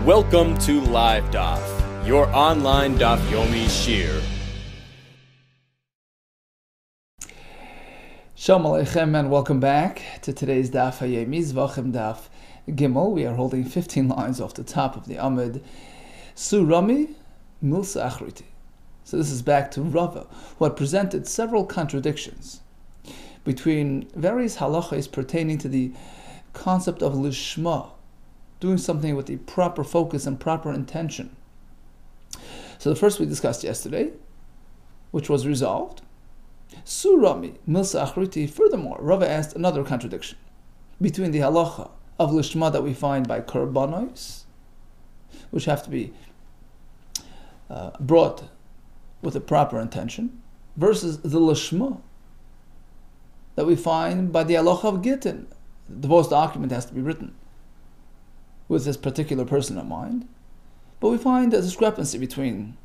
Welcome to LiveDaf, your online Daf Yomi Shir. Shalom Aleichem and welcome back to today's Daf Hayomi, Zevachim Daf Gimel. We are holding 15 lines off the top of the Amud. Surami Milsa Achriti. So this is back to Rava, who had presented several contradictions between various halachas pertaining to the concept of lishma, doing something with the proper focus and proper intention. So the first we discussed yesterday, which was resolved. Surami milsa achriti. Furthermore, Rava asked another contradiction between the halacha of lishma that we find by korbanos, which have to be brought with a proper intention, versus the lishma that we find by the halacha of gittin. The divorce document has to be written with this particular person in mind. But we find a discrepancy between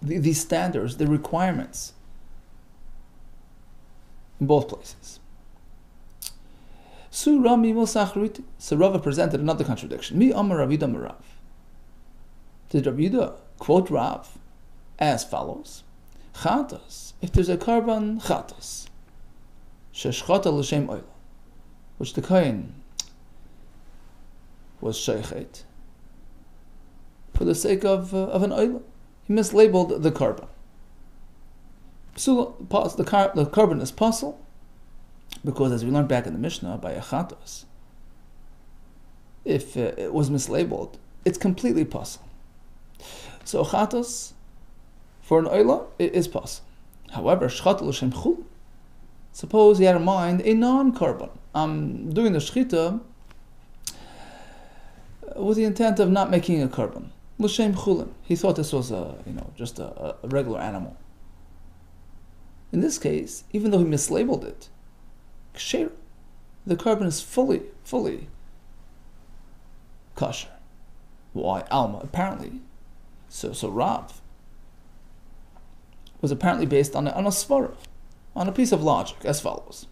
these standards, the requirements, in both places. Surami Mosachriti. So Rava presented another contradiction. Mi Amar Ravida Marav. Did Ravida quote Rav as follows: Chatas, if there's a karban chatas, sheshchata l'shem oila, which the kohen was sheichet for the sake of an oila, he mislabeled the karban. The karban is pasul because, as we learned back in the Mishnah by a chatas, if it was mislabeled, it's completely pasul. So chatas for an oila is pasul. However, shchata l'shem chul. Suppose he had in mind a non-karban. I'm doing the shchita with the intent of not making a karban. L'shem chulin. He thought this was just a regular animal. In this case, even though he mislabeled it, ksher, the karban is fully kosher. Why? Alma, apparently. So Rav was apparently based on a svara, on a piece of logic, as follows.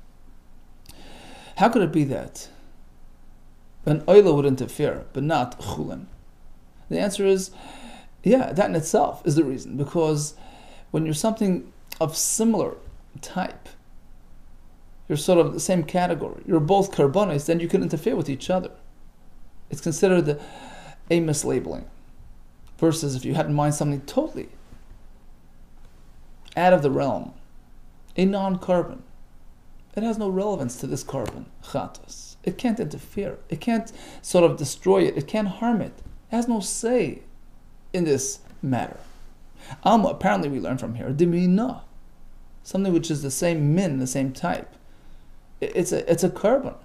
How could it be that an oila would interfere, but not chulin? The answer is, that in itself is the reason, because when you're something of similar type, you're sort of the same category, you're both karbanos, then you can interfere with each other. It's considered a mislabeling. Versus if you had in mind something totally out of the realm, a non-carbon, it has no relevance to this carbon, chatas. It can't interfere. It can't sort of destroy it. It can't harm it. It has no say in this matter. Alma, apparently we learn from here, dimina, something which is the same min, the same type. It's a carbon,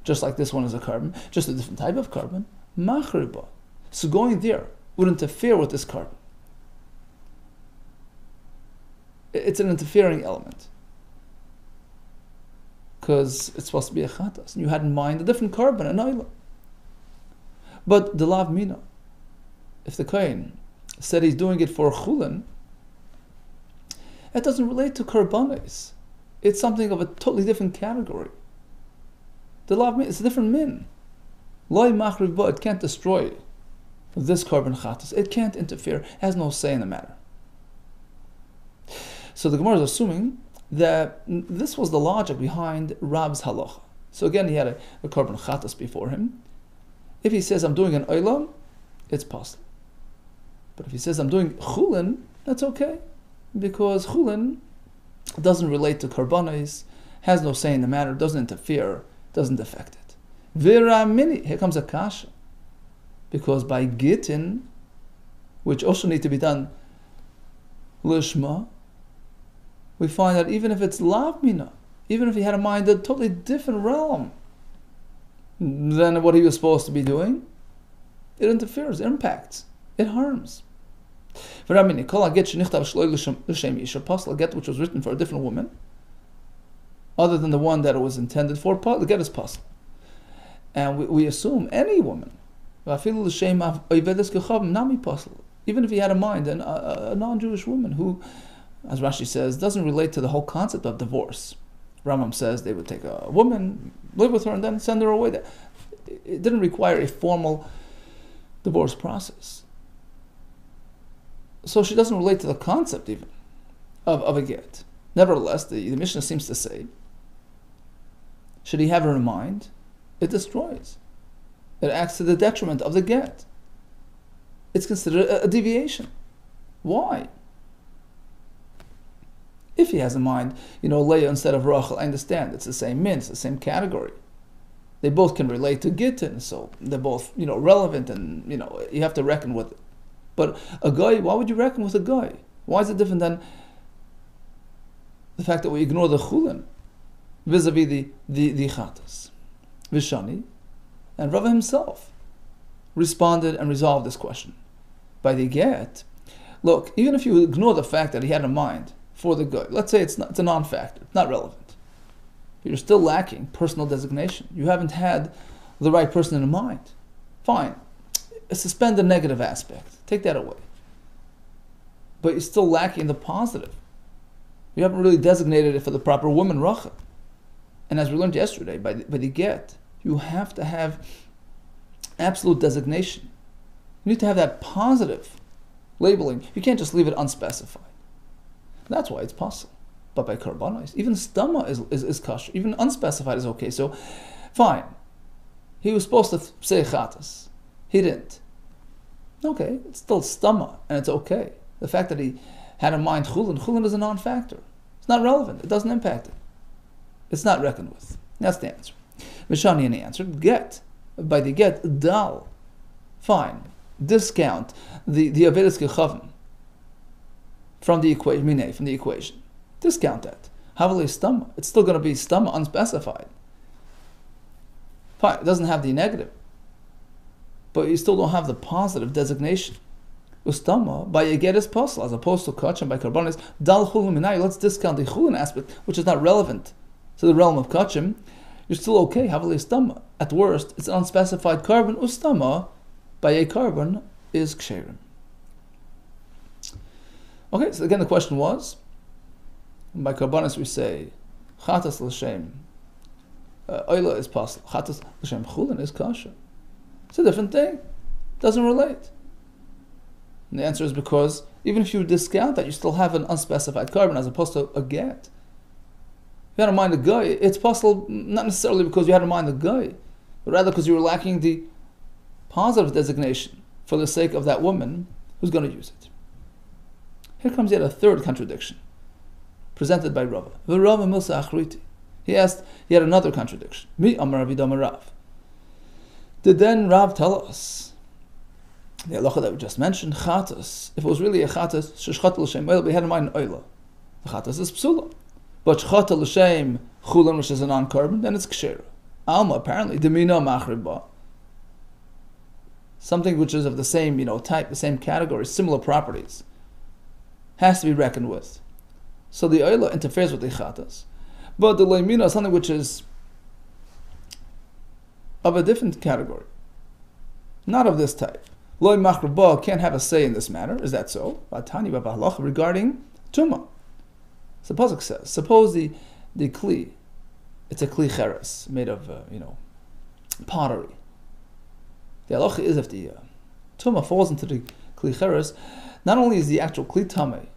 just like this one is a carbon, just a different type of carbon. Machriba. So going there would interfere with this carbon. It's an interfering element, because it's supposed to be a chatas, and you had in mind a different carbon, an oila. But the lav mina, if the kohen said he's doing it for chulin, that doesn't relate to karbanos. It's something of a totally different category. The lav mina, it's a different min. Loi machriv ba, it can't destroy this carbon chatas. It can't interfere. It has no say in the matter. So the Gemara is assuming that this was the logic behind Rab's halacha. So again, he had a carbon chatas before him. If he says, I'm doing an oila, it's possible. But if he says, I'm doing chulin, that's okay. Because chulin doesn't relate to karbanos, has no say in the matter, doesn't interfere, doesn't affect it. Vera mini, here comes a kasha. Because by gittin, which also need to be done lishma, we find that even if it's lav mina, even if he had in mind a totally different realm than what he was supposed to be doing, it interferes, it impacts, it harms. A get which was written for a different woman, other than the one that it was intended for, the get is possible. And we assume any woman, even if he had in mind a non-Jewish woman who, as Rashi says, doesn't relate to the whole concept of divorce. Rambam says they would take a woman, live with her, and then send her away. It didn't require a formal divorce process. So she doesn't relate to the concept even of a get. Nevertheless, the Mishnah seems to say, should he have her in mind, it destroys. It acts to the detriment of the get. It's considered a deviation. Why? If he has in mind, Leah instead of Rachel, I understand. It's the same min, it's the same category. They both can relate to Gittin, so they're both, relevant, and, you have to reckon with it. But a guy, why would you reckon with a guy? Why is it different than the fact that we ignore the chulin vis-a-vis the chatas? Vishani and Rava himself responded and resolved this question by the get. Look, even if you ignore the fact that he had in mind for the guy, let's say it's a non-factor, it's not relevant, but you're still lacking personal designation. You haven't had the right person in mind. Fine. Suspend the negative aspect. Take that away. But you're still lacking the positive. You haven't really designated it for the proper woman, Rachel. And as we learned yesterday, by the get, you have to have absolute designation. You need to have that positive labeling. You can't just leave it unspecified. That's why it's possible. But by karbanos, even stama is kosher. Even unspecified is okay. So, fine. He was supposed to say chatas. He didn't. Okay, it's still stama, and it's okay. The fact that he had in mind chulin is a non-factor. It's not relevant. It doesn't impact it. It's not reckoned with. That's the answer. Mishani answered, get. By the get, dal. Fine. Discount the avedas kechavim from the equation. Discount that. Havale stama. It's still going to be stama unspecified. Fine. It doesn't have the negative. But you still don't have the positive designation. Ustama, by a get is puzzle, as opposed to kachim by karbanis, dal chulin minayu. Let's discount the chulin aspect, which is not relevant to the realm of kachim. You're still okay, havali ustama. At worst, it's an unspecified carbon. Ustama, by a carbon, is ksherim. Okay, so again the question was, by karbanis we say, chatas l'shem, oila is puzzle, chatas l'shem chulin is kasha. It's a different thing. Doesn't relate. And the answer is because even if you discount that, you still have an unspecified carbon as opposed to a get. If you had in mind a guy, it's possible not necessarily because you had in mind the guy, but rather because you were lacking the positive designation for the sake of that woman who's going to use it. Here comes yet a third contradiction presented by Rava. V'Rava milsa achriti. He had another contradiction. Mi amar Avidam Rav. Did then Rav tell us the halacha that we just mentioned, chatas, if it was really a chatas, sheshchata l'shem oil, we had in mind an oila. The chatas is psula. But shechata l'shem chulin, which is a non-carbon, then it's kshera. Alma, apparently, demina machriba. Something which is of the same, type, the same category, similar properties, has to be reckoned with. So the oila interferes with the chatas. But the leimina is something which is of a different category, not of this type. Loi machraba can't have a say in this matter. Is that so? Vatani b'halacha regarding tuma. So the pasuk says, suppose the kli, it's a kli cheres made of pottery. The halacha is if the tuma falls into the kli cheres, not only is the actual kli tamei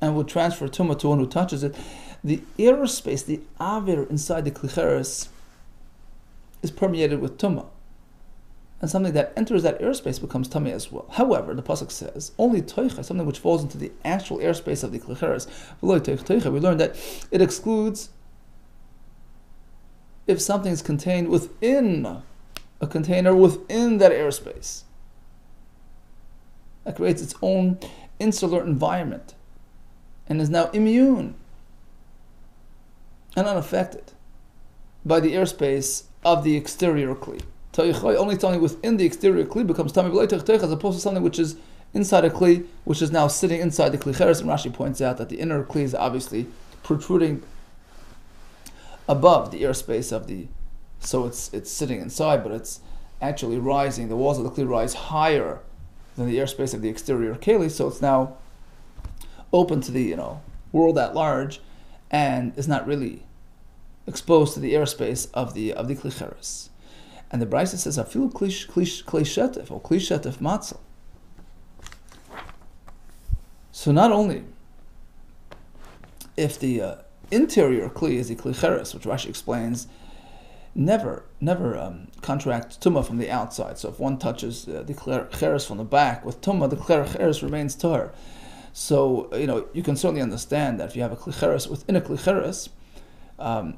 and would transfer tuma to one who touches it, the aerospace, the avir inside the kli cheres is permeated with tumah. And something that enters that airspace becomes tummy as well. However, the pasuk says, only toicha, something which falls into the actual airspace of the klicheres. We learned that it excludes if something is contained within a container within that airspace. That creates its own insular environment and is now immune and unaffected by the airspace of the exterior kli. Only something within the exterior kli becomes tami as opposed to something which is inside a kli, which is now sitting inside the kli cheres. And Rashi points out that the inner kli is obviously protruding above the airspace of the, so it's sitting inside, but it's actually rising. The walls of the kli rise higher than the airspace of the exterior keli, so it's now open to the world at large, and is not really exposed to the airspace of the kli cheres. And the Brisa says, "Afilu kli shetif or kli shetif matzah." So not only if the interior kli is the kli cheres, which Rashi explains, never contracts tumah from the outside. So if one touches the kli cheres from the back with tumah, the kli cheres remains tahor. So you can certainly understand that if you have a kli cheres within a kli cheres,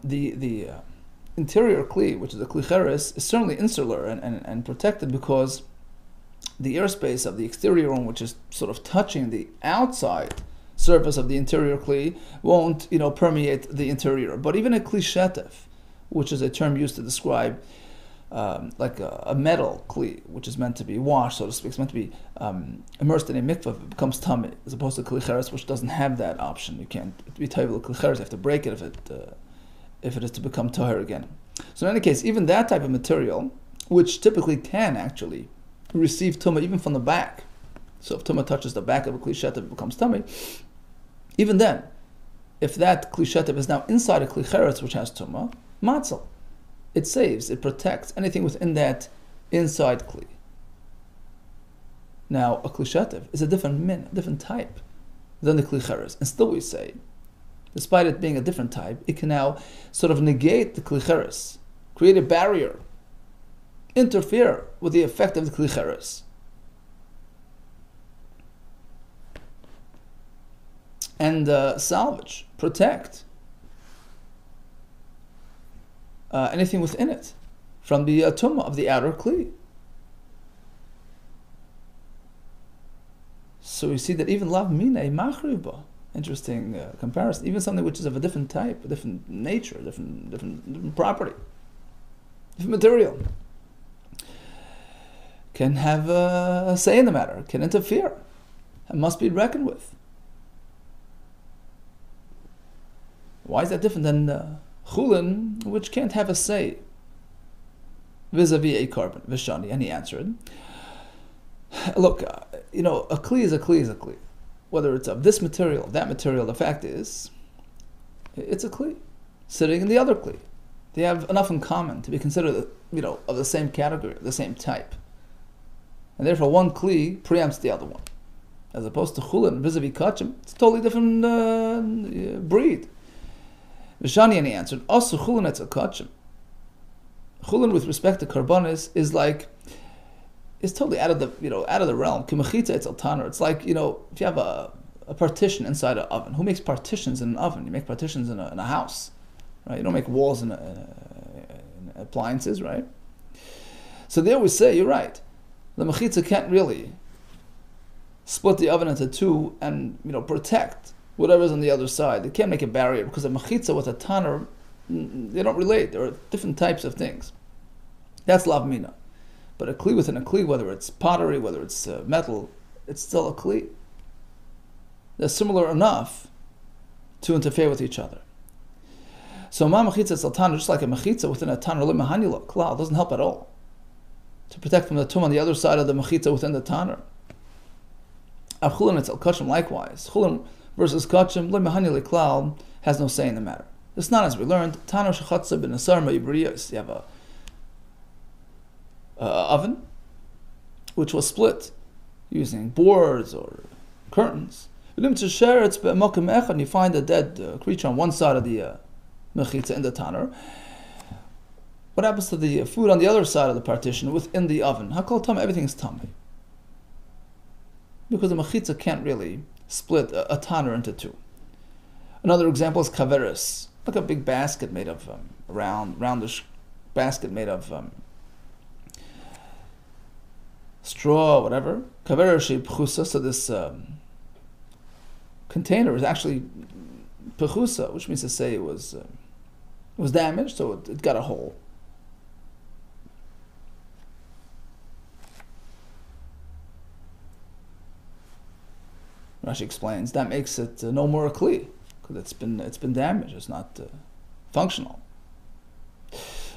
the interior kli, which is a kli cheres, is certainly insular and protected, because the airspace of the exterior one, which is sort of touching the outside surface of the interior kli, won't permeate the interior. But even a kli shetif, which is a term used to describe like a metal kli, which is meant to be washed, so to speak, it's meant to be immersed in a mikvah, it becomes tamei, as opposed to kli cheres, which doesn't have that option. You can't be tayvel kli cheres, you have to break it if it is to become tahor again. So in any case, even that type of material, which typically can actually receive tumah even from the back, so if tumah touches the back of a kli shetif, it becomes tamei. Even then, if that kli shetif is now inside a kli cheres which has tumah, matzah, it saves, it protects anything within that inside kli. Now, a kli shetif is a different type than the kli cheres, and still we say, despite it being a different type, it can now sort of negate the kli cheres, create a barrier, interfere with the effect of the kli cheres. And salvage, protect anything within it from the tumah of the outer kli. So we see that even lav mina machriba, interesting comparison, even something which is of a different type, a different nature, different property, different material, can have a say in the matter, can interfere, and must be reckoned with. Why is that different than chulin, which can't have a say vis-a-vis a carbon, vishani? And he answered, look, a kli is a kli is a kli. Whether it's of this material, that material, the fact is, it's a kli sitting in the other kli. They have enough in common to be considered, of the same category, the same type. And therefore one kli preempts the other one. As opposed to chulin, vis-a-vis kachim, it's a totally different breed. Vishani, and he answered, also chulin etzel kachim. Chulin with respect to karbanis is totally out of the realm. Kimachita etzel taner. It's like, if you have a partition inside an oven. Who makes partitions in an oven? You make partitions in a house, right? You don't make walls in appliances, right? So they always say, you're right, the mechitza can't really split the oven into two and protect whatever's on the other side. They can't make a barrier, because a mechitza with a tanner, they don't relate. There are different types of things. That's lav mina. But a kli within a kli, whether it's pottery, whether it's metal, it's still a kli. They're similar enough to interfere with each other. So ma mechitza tzal tanner, just like a mechitza within a tanner limahanila klal, doesn't help at all to protect from the tum on the other side of the mechitza within the tanner. Chulin etzel kachim likewise. Chulin versus kachim limahanila klal has no say in the matter. It's not as we learned. Tanner shechatza ben asar ma'ibriyos. You have a oven which was split using boards or curtains. And you find a dead creature on one side of the mechitza in the tanner. What happens to the food on the other side of the partition within the oven? Hakol tamei, everything is tamei, because the mechitza can't really split a tanner into two. Another example is kaveris, like a big basket made of roundish basket made of straw, whatever. Kaveris pechusa. So this container is actually pechusa, which means to say it was damaged, so it got a hole. Rashi explains that makes it no more a kli, because it's been damaged. It's not functional.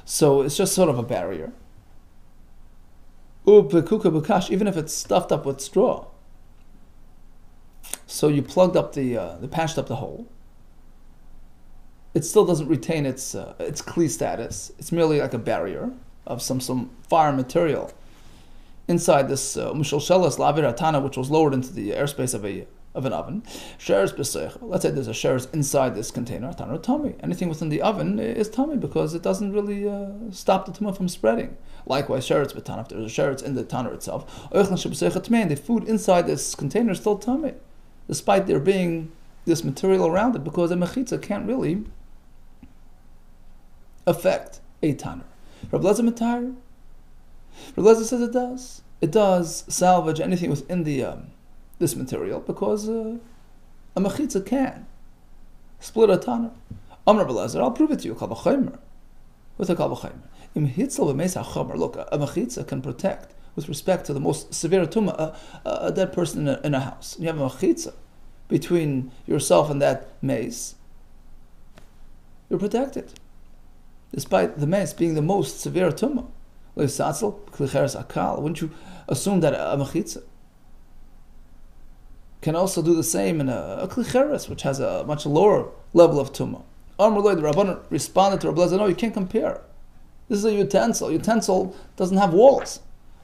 So it's just sort of a barrier. Even if it's stuffed up with straw. So you plugged up patched up the hole. It still doesn't retain its kli status. It's merely like a barrier, of some fire material inside this Mushalshelas Lavir Atana, which was lowered into the airspace of an oven. Sheretz b'seich. Let's say there's a sheretz inside this container. Tanur tummy. Anything within the oven is tummy because it doesn't really stop the tumah from spreading. Likewise, sheretz b'tana. If there's a sheretz in the tanur itself, the food inside this container is still tummy, despite there being this material around it, because a mechitza can't really affect a tanur. Rav Lezer Matar. Rav Lezer says it does. It does salvage anything within the this material because a mechitza can split a tanur. Amar Rav Lezer, I'll prove it to you. Kal v'chomer, with a kal v'chomer. Im hitzel v'meis hachomer. Look, a mechitza can protect with respect to the most severe tumah, a dead person in a house. And you have a mechitza between yourself and that mace. You're protected, despite the mace being the most severe tumah. Wouldn't you assume that a mechitza can also do the same in a klicheres, which has a much lower level of tumah? Amar Loi, the Rabbanan responded to Rav Lezer, no, you can't compare. This is a utensil. Utensil doesn't have walls.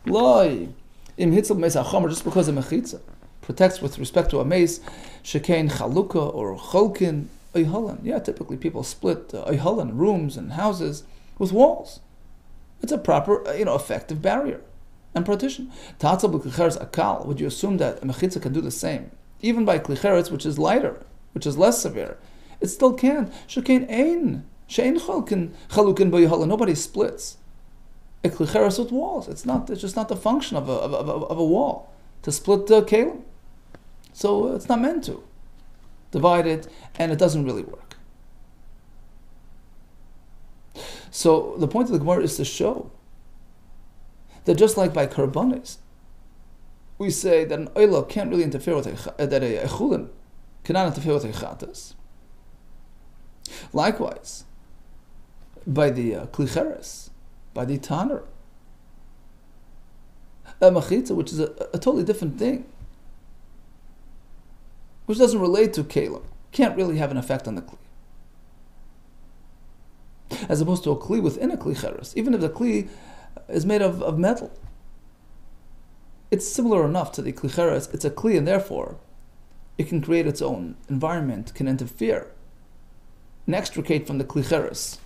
Loi, im hitzel meis hachomer, just because a mechitza protects with respect to a mace, shekein chaluka or cholkin oihalan. Yeah, typically people split oihalan, rooms and houses with walls. It's a proper, effective barrier and partition. Tatzal b'klicheres akal. Would you assume that a mechitza can do the same, even by klicheres, which is lighter, which is less severe? It still can. Shekein ein shein cholkin chalukin boihalan. Nobody splits a klicheres with walls. It's just not the function of a wall to split the kalim. So it's not meant to divide it, and it doesn't really work. So the point of the Gemara is to show that just like by karbanis, we say that an oila can't really interfere with that a chulin cannot interfere with a chatas. Likewise, by the klicheres, by the tanur, a machitza, which is a totally different thing, which doesn't relate to kalim, can't really have an effect on the kli. As opposed to a kli within a kli cheres, even if the kli is made of metal, it's similar enough to the kli cheres. It's a kli, and therefore it can create its own environment, can interfere and extricate from the kli cheres,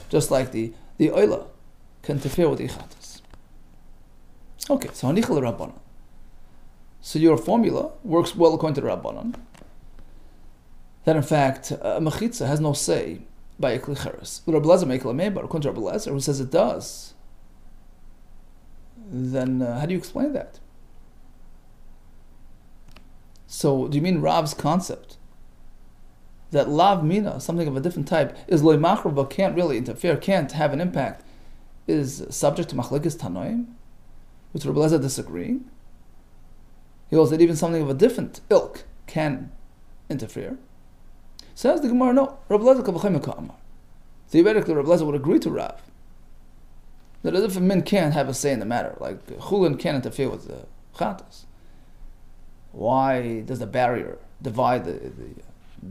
just like the oila can interfere with the chatas. Okay, so hanichal rabbanon. So your formula works well according to the rabbanon, that in fact a mechitza has no say by a klicheres. But according to Rabbi Lezer, who says it does, then how do you explain that? So do you mean Rav's concept that lav mina, something of a different type, is loy machrav but can't really interfere, can't have an impact, is subject to machlekes tanoim, with Rabbi Lezer disagreeing? He holds that even something of a different ilk can interfere. Says the Gemara, no. Rabbi Lezer kavachem ka'amar. Theoretically, Rabbi Lezer would agree to Rav that if a min can't have a say in the matter, like chulin can't interfere with the chatas, why does the barrier divide the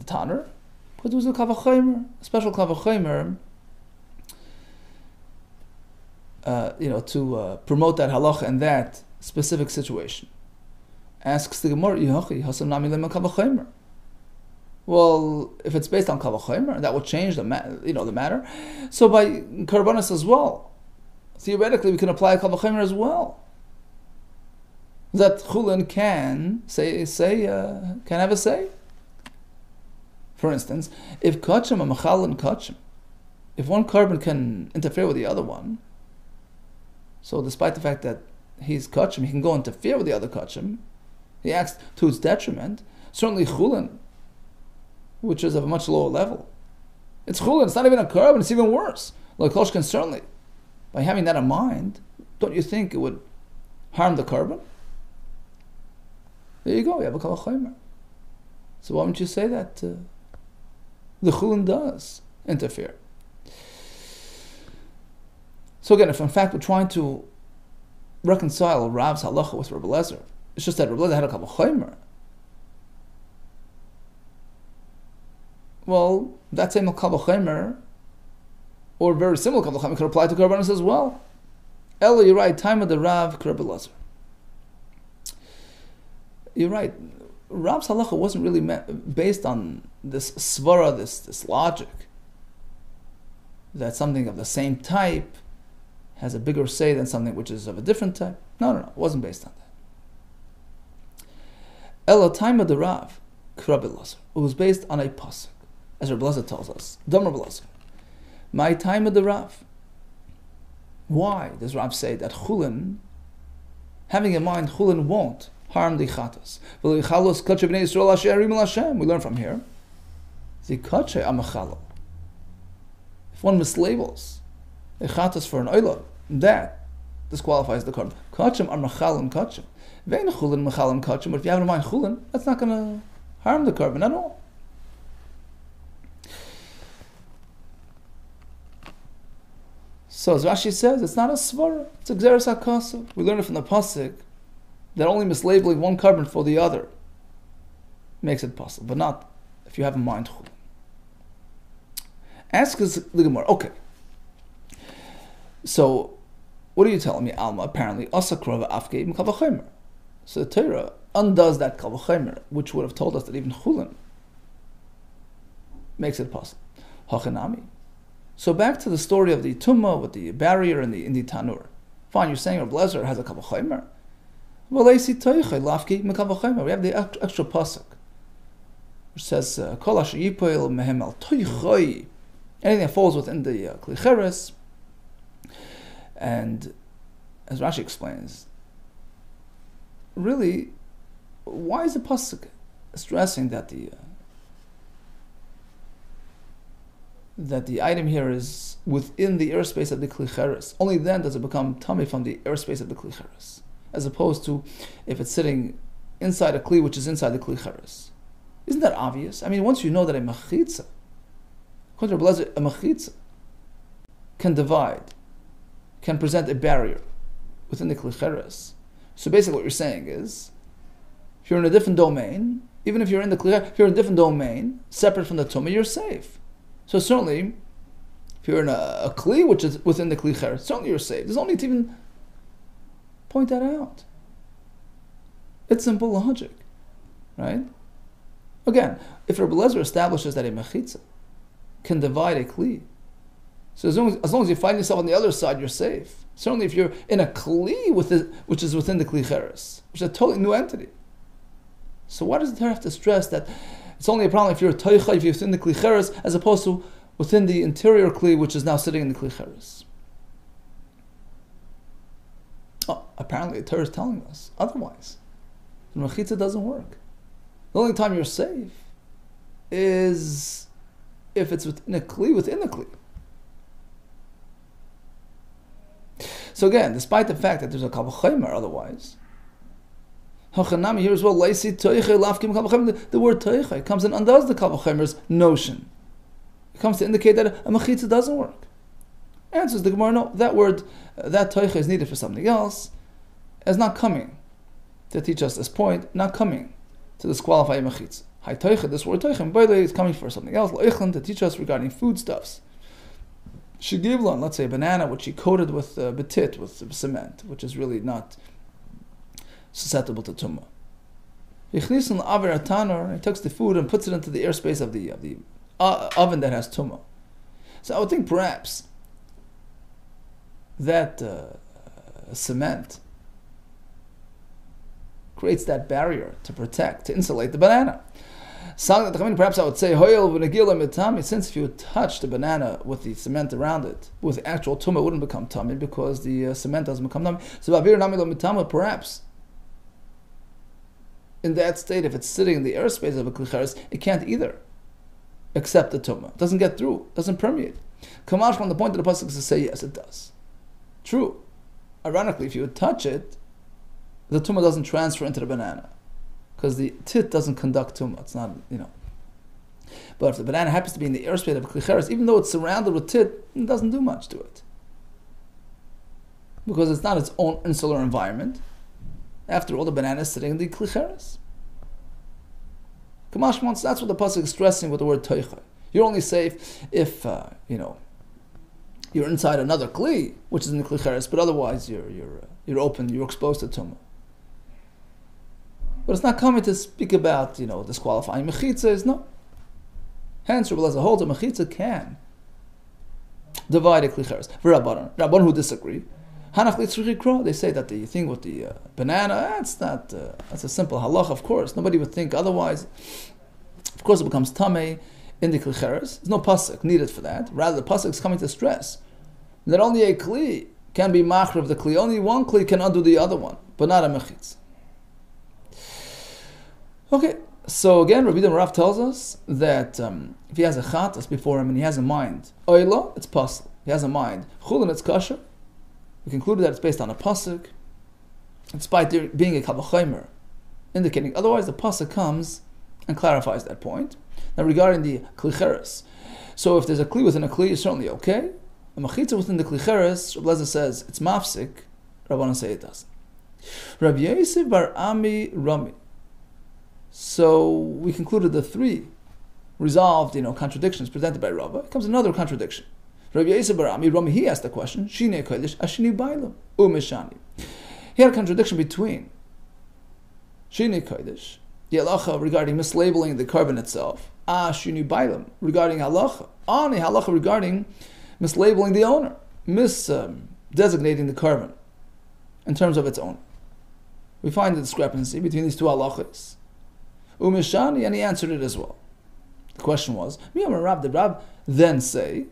tanur? Because there was a kavachemer, a special kavachemer, to promote that halacha in that specific situation. Asks the Gemara, Yehochi hasam nami lema kavachemer. Well, if it's based on kavachemer, that would change the matter. So by karbanis as well, theoretically we can apply kavachemer as well. That chulin can can have a say. For instance, if kachim a machal and kachim, if one carbon can interfere with the other one, so despite the fact that he's kachim, he can go interfere with the other kachim, he acts to its detriment. Certainly chulin, which is of a much lower level, it's chulin, it's not even a carbon, it's even worse. Like Koshkin, certainly, by having that in mind, don't you think it would harm the carbon? There you go, you have a kal chaymer. So why wouldn't you say that the chulin does interfere? So again, if in fact we're trying to reconcile Rav's halacha with Rabbi Lezer, it's just that Rabbi Lezer had a kal chaymer. Well, that same kal chaymer Or very similar, Kal V'chamer could apply to Karbanos as well. Ella, you're right, time of the Rav, Rabbi Lazar. You're right. Rav's halacha wasn't really based on this svara, this logic, that something of the same type has a bigger say than something which is of a different type. No, it wasn't based on that. Ella, time of the Rav, Rabbi Lazar. It was based on a pasuk, as Rabbi Lazar tells us. Dam Rabbi Lazar. My time of the Rav. Why does Rav say that chulin, having in mind chulin won't harm the chatas? We learn from here. If one mislabels a chatas for an oila, that disqualifies the korban. Kachim are machalim kachim. Vein chulin machalim kachim. But if you have in mind chulin, that's not going to harm the korban at all. So as Rashi says, it's not a svara, it's a gzeres hakasa. We learn it from the pasuk that only mislabeling one korban for the other makes it possible, but not if you have in mind chulin. Ask us the Gemara. Okay. So, what are you telling me, Alma? Apparently, asakrova afgeim kal v'chomer. So the Torah undoes that kal v'chomer, which would have told us that even chulin makes it possible. Hachanami. So back to the story of the tumma with the barrier in the tanur. Fine, you're saying Rabbi Lezer has a kal v'chomer. Well, we have the extra pasuk, which says kol asher yipoel mehem al toichoi. Anything that falls within the klicheres. And as Rashi explains, really, why is the pasuk stressing that the item here is within the airspace of the klicheres? Only then does it become tummy from the airspace of the klicheres, as opposed to if it's sitting inside a kli which is inside the klicheres. Isn't that obvious? I mean, once you know that a machitza, a machitza can divide, can present a barrier within the klicheres. So basically what you're saying is, if you're in a different domain, even if you're in the klicheres, if you're in a different domain, separate from the tumah, you're safe. So certainly, if you're in a kli which is within the klicheres, certainly you're safe. There's no need to even point that out. It's simple logic, right? Again, if Rabbi Lezer establishes that a mechitza can divide a kli, so as long as you find yourself on the other side, you're safe. Certainly if you're in a kli which is within the klicheres, which is a totally new entity. So why does the Torah have to stress that it's only a problem if you're a toicha, if you're within the klicheres, as opposed to within the interior kli, which is now sitting in the klicheres? Oh, apparently the Torah is telling us otherwise. The mechitza doesn't work. The only time you're safe is if it's within a kli. So again, despite the fact that there's a kal v'chomer otherwise, Hachanami here as well, the word toicha comes and undoes the kal v'chomer's notion. It comes to indicate that a mechitza doesn't work. Answers the Gemara, no, that word, that toicha is needed for something else, as not coming to teach us this point, not coming to disqualify a mechitza. Hai toicha, this word toicha, by the way, is coming for something else, to teach us regarding foodstuffs. She gave one, let's say a banana, which she coated with betit, with cement, which is really not susceptible to tumah. He takes the food and puts it into the airspace of the oven that has tumah. So I would think perhaps that cement creates that barrier to protect, to insulate the banana. Perhaps I would say, since if you touch the banana with the cement around it, with the actual tumah, it wouldn't become tummy because the cement doesn't become tummy. So perhaps in that state, if it's sitting in the airspace of a klicheres, it can't either accept the tumah. It doesn't get through, doesn't permeate. Kamash from the point of the pasuk is to say, yes, it does. True. Ironically, if you would touch it, the tumah doesn't transfer into the banana, because the tit doesn't conduct tumah. It's not, But if the banana happens to be in the airspace of klicheres, even though it's surrounded with tit, it doesn't do much to it, because it's not its own insular environment. After all, the banana is sitting in the klicheres. Kamash wants, that's what the pasuk is stressing with the word toicha. You're only safe if, you're inside another kli, which is in the kli cheres, but otherwise you're open, you're exposed to tumah. But it's not coming to speak about, disqualifying mechitzas, no. Hence, Rabbi Elazar holds a mechitza can divide a kli cheres. For Rabbanan who disagree, they say that the thing with the banana, that's a simple halacha, of course. Nobody would think otherwise. Of course, it becomes tamei in the kli cheres. There's no pasuk needed for that. Rather, the pasuk is coming to stress that only a kli can be machriv of the kli. Only one kli can undo the other one, but not a mechitz. Okay, so again, Rabbi Rav tells us that if he has a chatas before him and he has a mind oila, it's pasuk. He has a mind chulin, it's kosher. We concluded that it's based on a pasuk, despite there being a kavachomer indicating. Otherwise, the pasuk comes and clarifies that point. Now, regarding the kli cheres, so if there's a kli within a kli, it's certainly okay. A machitza within the kli cheres, Rabbi Elazar says it's mafsik. Rabbanan say it doesn't. Rabbi Yosef bar Ami Rami. So we concluded the three resolved, contradictions presented by Rabbah. It comes another contradiction. Rabbi Yosef bar Ami Rami, he asked the question, Shinei kodesh ashini bailam umeshani. He had a contradiction between Shinei kodesh, the halacha regarding mislabeling the carbon itself, ashini bailam regarding halacha, ani halacha regarding mislabeling the owner, designating the carbon in terms of its owner. We find the discrepancy between these two halachas. Umeshani, and he answered it as well. The question was, did Rab then say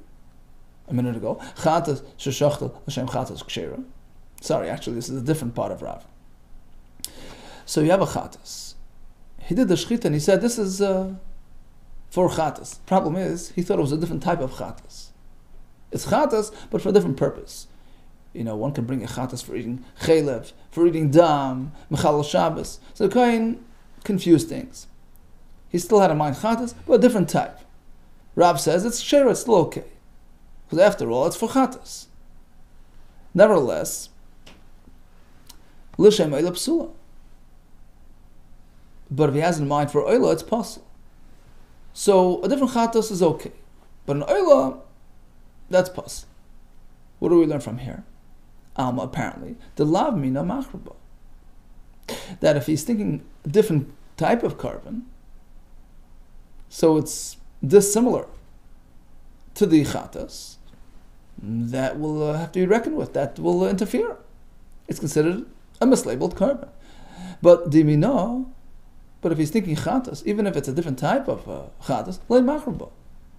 a minute ago, Chatas sheshachtel l'shem chatas kshera? Sorry, actually, this is a different part of Rav. So you have a chatas. He did the shchita and he said, this is for chatas. Problem is, he thought it was a different type of chatas. It's chatas, but for a different purpose. One can bring a chatas for eating chelev, for eating dam, mechal Shabbos. So the kohen confused things. He still had in mind chatas, but a different type. Rav says it's kshera, it's still okay. Because after all, it's for chatas. Nevertheless, l'shem oila psula. But if he has in mind for oila, it's possible. So a different chatas is okay. But an oila, that's possible. What do we learn from here? Alma, apparently, the lav mina machruba. That if he's thinking a different type of carbon, so it's dissimilar to the chatas, that will have to be reckoned with. That will interfere. It's considered a mislabeled carbon. But but if he's thinking chatas, even if it's a different type of chatas,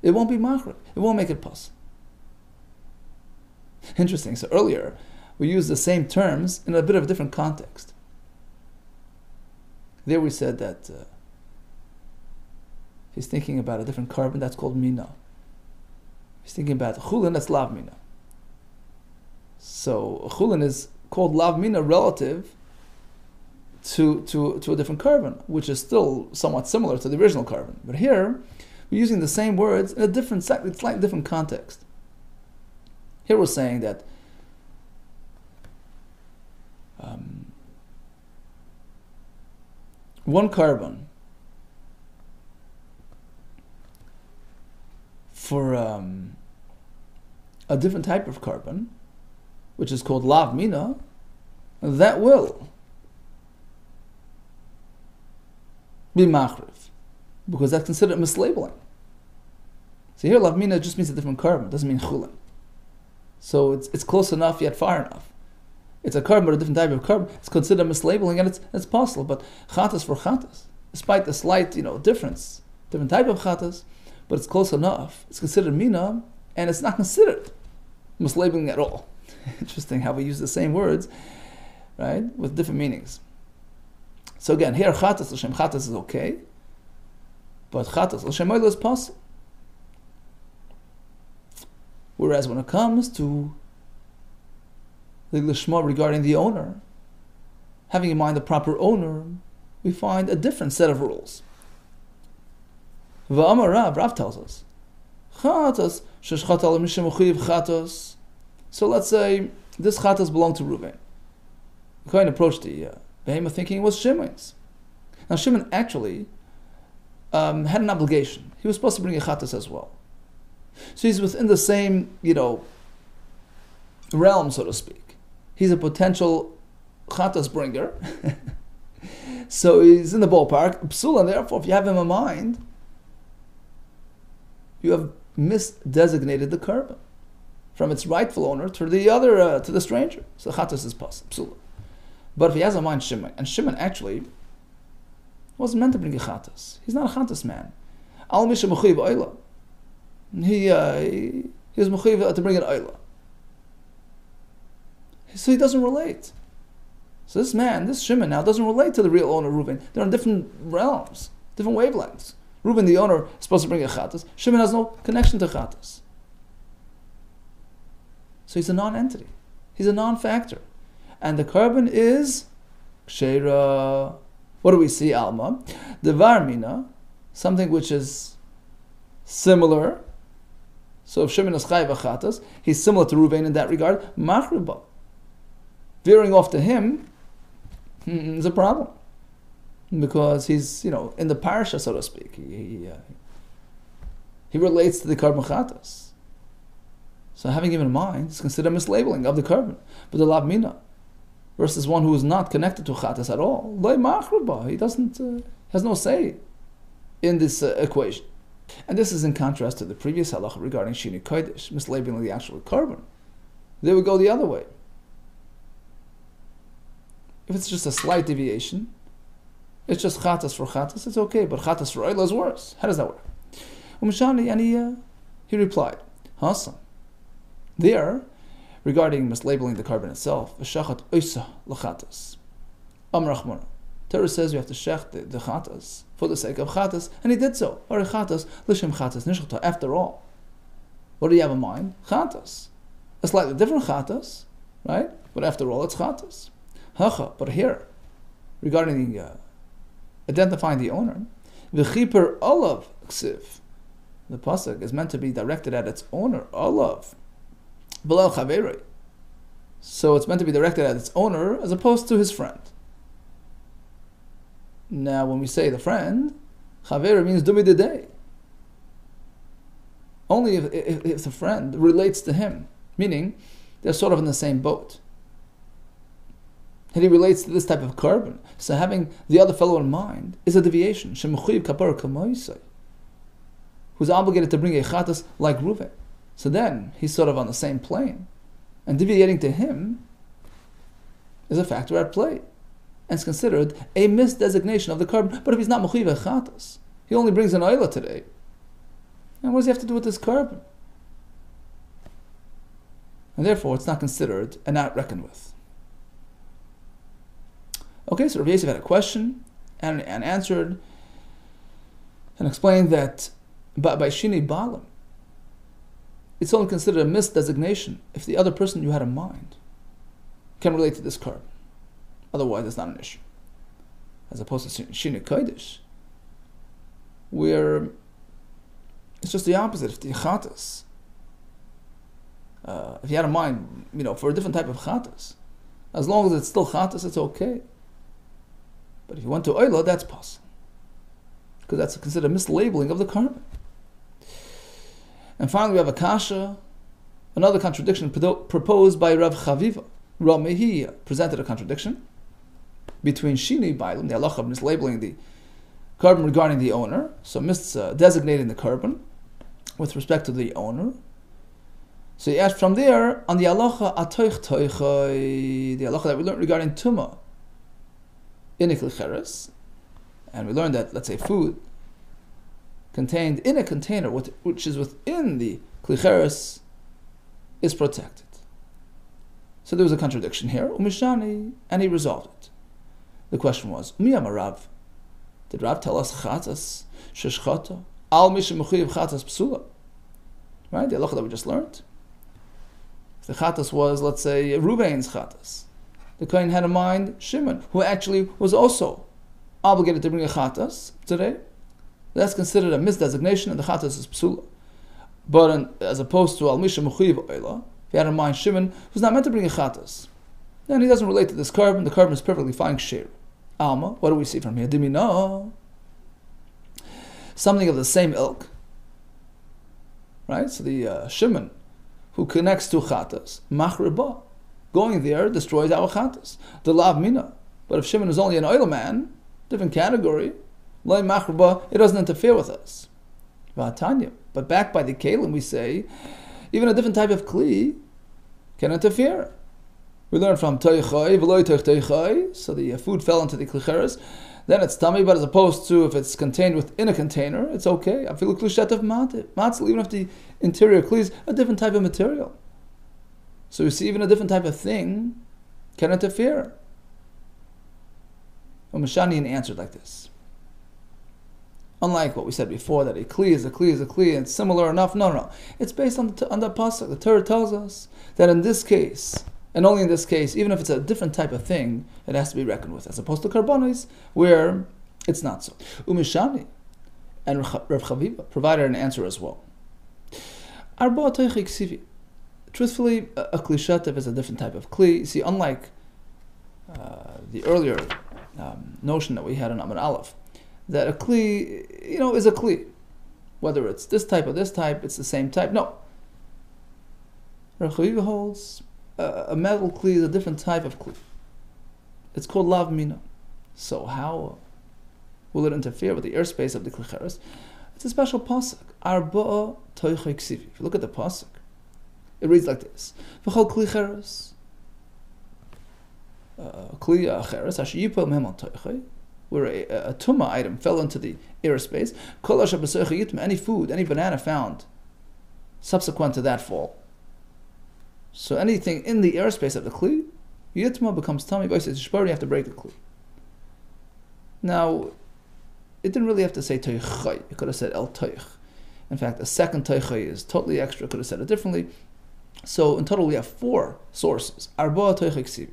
it won't be machrib. It won't make it pass. Interesting. So earlier, we used the same terms in a bit of a different context. There we said that if he's thinking about a different carbon, that's called mina. He's thinking about chulin, that's lav mina. So chulin is called lav mina relative to a different carbon, which is still somewhat similar to the original carbon. But here, we're using the same words in a different, slightly different context. Here we're saying that one carbon for a different type of carbon, which is called lav mina, that will be machriv, because that's considered mislabeling. So here lav mina just means a different carbon, it doesn't mean chulin. So it's close enough yet far enough. It's a carbon but a different type of carbon. It's considered mislabeling and it's possible. But chatas for chatas, despite the slight difference, different type of chatas, but it's close enough. It's considered mina and it's not considered mislabeling at all. Interesting how we use the same words, right, with different meanings. So again, here chatas l'shem chatas is okay, but chatas l'shem oila is possible. Whereas when it comes to the lishma regarding the owner, having in mind the proper owner, we find a different set of rules. V'amar Rav tells us, chatas sheshchat al mishim uchiv chatas. So let's say this chatas belonged to Reuben. The Kohen approached the behemoth thinking it was Shimon's. Now Shimon actually had an obligation. He was supposed to bring a chatas as well. So he's within the same, realm, so to speak. He's a potential chatas bringer. So he's in the ballpark, psula, and therefore if you have him in mind, you have misdesignated the korban from its rightful owner to the other, to the stranger. So chatas is psula. But if he has in mind Shimon, and Shimon actually wasn't meant to bring a chatas. He's not a chatas man. Al misha mechuyev oila. He was mechuyev to bring an oila. So he doesn't relate. So this man, this Shimon now, doesn't relate to the real owner, Reuben. They're in different realms, different wavelengths. Reuben, the owner, is supposed to bring a chatas. Shimon has no connection to chatas. So he's a non-entity. He's a non-factor. And the korban is ksheira. What do we see, Alma? Devar mina, something which is similar. So if Shimon is chayav chatas, he's similar to Reuven in that regard. Machruba. Veering off to him is a problem. Because he's, in the parsha, so to speak. He relates to the korban chatas. So having him in mind is considered mislabeling of the korban. But the lav mina versus one who is not connected to chatas at all, loy machruba. He doesn't has no say in this equation. And this is in contrast to the previous halacha regarding shini kodesh, mislabeling the actual korban. They would go the other way. If it's just a slight deviation, it's just chatas for chatas, it's okay, but chatas for oila is worse. How does that work? And he replied, Hasan. There, regarding mislabeling the korban itself, v'shachat oisa l'chatas. Amrachmona. Torah says you have to shech the chatas for the sake of chatas, and he did so. Or chatas, l'shem chatas nishchata. After all, what do you have in mind? Chatas. A slightly different chatas, right? But after all, it's chatas. Hacha, but here, regarding the identifying the owner, v'chiper olav ksiv. The pasuk is meant to be directed at its owner, olav. V'lel chaverei. So it's meant to be directed at its owner as opposed to his friend. Now, when we say the friend, chaverei means dumi dedei. Only if the friend relates to him, meaning they're sort of in the same boat. And he relates to this type of korban. So having the other fellow in mind is a deviation. Shemechuyev kapara kamoisai, who's obligated to bring a chatas like Reuven. So then he's sort of on the same plane, and deviating to him is a factor at play, and it's considered a misdesignation of the korban. But if he's not mechuyev chatas, he only brings an oila today, and what does he have to do with this korban? And therefore, it's not considered and not reckoned with. Okay, so Rav Yosef had a question and answered and explained that by Shini Baalim, it's only considered a misdesignation if the other person you had in mind can relate to this korban. Otherwise, it's not an issue. As opposed to Shini Kodesh, where it's just the opposite. If the chatas, if you had in mind, for a different type of chatas, as long as it's still chatas, it's okay. But if you went to oila, that's possible, because that's considered mislabeling of the korban. And finally, we have a kasha, another contradiction proposed by Rav Chaviva. Rav Mehi presented a contradiction between Shini Bailim, the halacha of mislabeling the korban regarding the owner, so designating the korban with respect to the owner. So he asked from there on the halacha atoich toichoi, the halacha that we learned regarding tumah in a klicheres, and we learned that, let's say, food contained in a container which is within the klicheres is protected. So there was a contradiction here, umishani, and he resolved it. The question was, umiyama Rav, did Rav tell us chatas sheshchata al mishim mechuyev chatas psula? Right, the halacha that we just learned. If the chatas was, let's say, Reuven's chatas, the kohen had in mind Shimon, who actually was also obligated to bring a chatas today. That's considered a misdesignation, and the chatas is psula. But as opposed to al misha mechuyev oila, if you had in mind Shimon, who's not meant to bring a chatas, then he doesn't relate to this korban. The korban is perfectly fine ksher. Alma, what do we see from here? Dimina, something of the same ilk, right? So the Shimon, who connects to chatas, machriba. Going there destroys our chatas. The lav mina. But if Shimon is only an oil man, different category, loy machriba, it doesn't interfere with us. V'atanya. But back by the kelim we say, even a different type of kli can interfere. We learn from toichai, v'loy toichai, so the food fell into the klicheres, then it's tummy, but as opposed to if it's contained within a container, it's okay. I feel klishet of matzel, even if the interior kli is a different type of material. So you see, even a different type of thing can interfere. And Mashanian answered like this. Unlike what we said before, that a kli is a kli is a kli, and it's similar enough. No. It's based on the pasuk. The Torah tells us that in this case, and only in this case, even if it's a different type of thing, it has to be reckoned with, as opposed to karbonis, where it's not so. Umishani and Rav Chaviva provided an answer as well. Arba toichi ksivi. Truthfully, a kli shatev is a different type of kli. See, unlike the earlier notion that we had in Amud Aleph, that a kli, is a kli. Whether it's this type or this type, it's the same type. No. Rav Chaviva holds a metal kli is a different type of kli. It's called lav mina. So how will it interfere with the airspace of the klicheres? It's a special pasuk. Arba'a toichei ksivi. If you look at the pasuk, it reads like this: V'chol klicheres, kli acheres asher yipol mehem al toichei, where a tumah item fell into the airspace. Kol asher b'soichei yitma, any food, any banana found subsequent to that fall. So anything in the airspace of the kli, yitma becomes tummy. By says you have to break the kli. Now, it didn't really have to say toichei. It could have said el toich. In fact, a second toichei is totally extra. It could have said it differently. So in total, we have 4 sources. Arba toichei ksivi.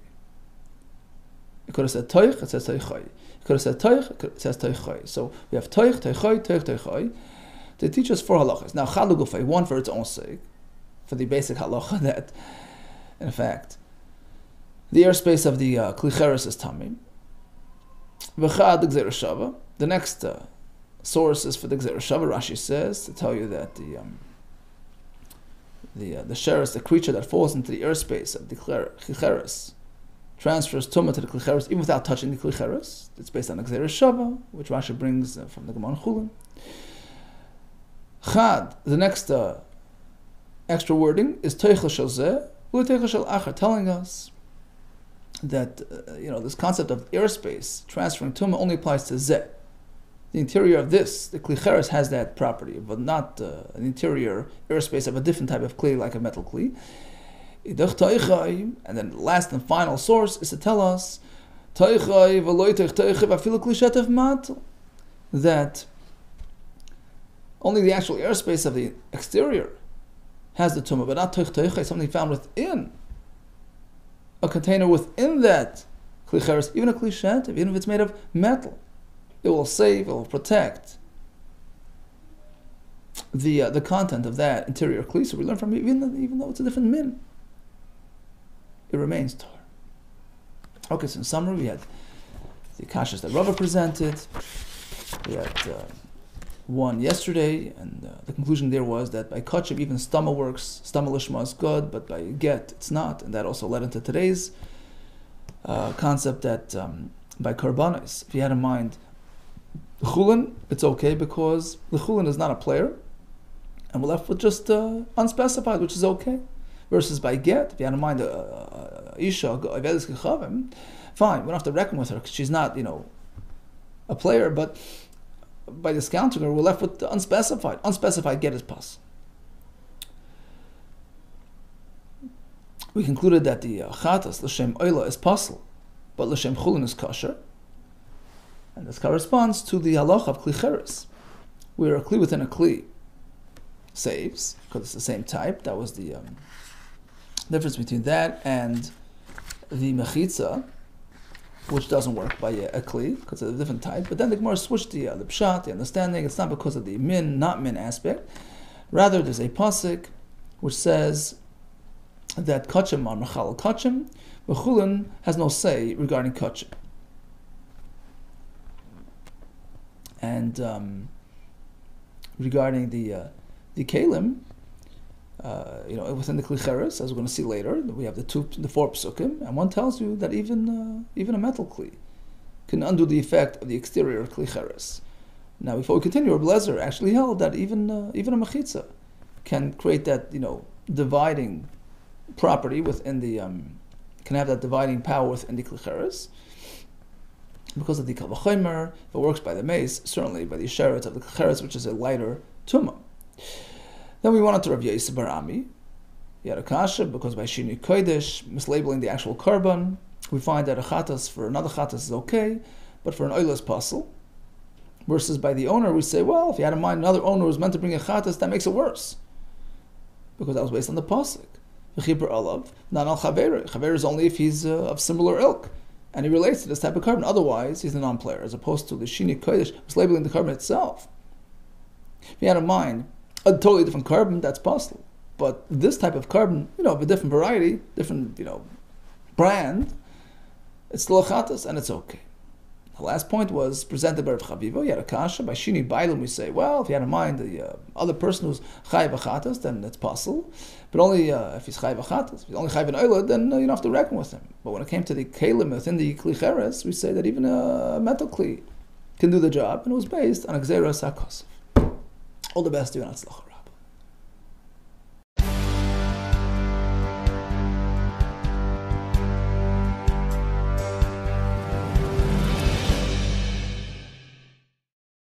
It could have said toich. It says toichei. It could have said toich. It says toichei. So we have toich, toichei, toich, toichei. They teach us 4 halachas. Now, chalu gufay, one for its own sake, for the basic halacha that, in fact, the airspace of the klicheres is tamim. V'chad gzeira shava. The next source is for the gzeira shava. Rashi says to tell you that the sheres, the creature that falls into the airspace of the klicheres, transfers tumah to the klicheres even without touching the klicheres. It's based on the gzeira shava, which Rashi brings from the Gemara Chulin. Chad, the next extra wording is teichel shel zeh, u'teichel shel acher, telling us that this concept of airspace transferring tumah only applies to zeh. The interior of this, the klicheres, has that property, but not an interior airspace of a different type of kli, like a metal kli. And then the last and final source is to tell us that only the actual airspace of the exterior has the tumah, but not toich, something found within a container within that klicheres, even a klishet, even if it's made of metal, it will save, it will protect the content of that interior kli. So we learn from it, even though it's a different min, it remains Torah. Okay, so in summary, we had the kashas that Rava presented. We had one yesterday, and the conclusion there was that by kachim even stama works. Stama lishma is good, but by get it's not, and that also led into today's concept that by karbanos, if you had in mind chulin, it's okay because the chulin is not a player, and we're left with just unspecified, which is okay. Versus by get, if you had in mind isha fine, we don't have to reckon with her because she's not a player, but by discounting her, we're left with the unspecified. Unspecified get is pas. We concluded that the chatas l'shem oila is pasel, but l'shem chulin is kosher, and this corresponds to the halacha of klicheres, where a kli within a kli saves because it's the same type. That was the difference between that and the mechitza, which doesn't work by a kli because it's a different type. But then the Gemara switched the pshat, the understanding. It's not because of the min, not min aspect. Rather, there's a pasuk which says that kachim are mechal kachim, but chulin has no say regarding kachim. And regarding the kelim, within the Kli Cheres, as we're going to see later, we have the four psukim, and one tells you that even a metal Kli can undo the effect of the exterior Kli Cheres. Now, before we continue, Reb Lezer actually held that even a mechitza can create that dividing property within the can have that dividing power within the Kli Cheres. Because of the Kal V'chomer, if it works by the mace, certainly by the sheret of the Kli Cheres, which is a lighter tumah. Then we went on to Rav Yosef bar Ami. He had a kasha because by Shini Kodesh, mislabeling the actual carbon, we find that a chatas for another chatas is okay, but for an oilas pasul. Versus by the owner, we say, well, if you had in mind another owner who was meant to bring a chatas, that makes it worse. Because that was based on the pasuk. V'chiper alav, not al chaver. Chaver is only if he's of similar ilk. And he relates to this type of carbon. Otherwise, he's a non-player, as opposed to the Shini Kodesh, mislabeling the carbon itself. If you had in mind a totally different carbon, that's possible. But this type of carbon, of a different variety, different, brand, it's still a chatas, and it's okay. The last point was presented by Rav Chaviva. He had a kasha. By Shini Bailim, we say, well, if you had in mind the other person who's chayiv achatas, then it's possible. But only if he's chayiv achatas. If he's only chayiv an oilad, then you don't have to reckon with him. But when it came to the kelim within the Kli Cheres, we say that even a metal Kli can do the job, and it was based on a gzeras hakosef. All the best to you, and atzlach.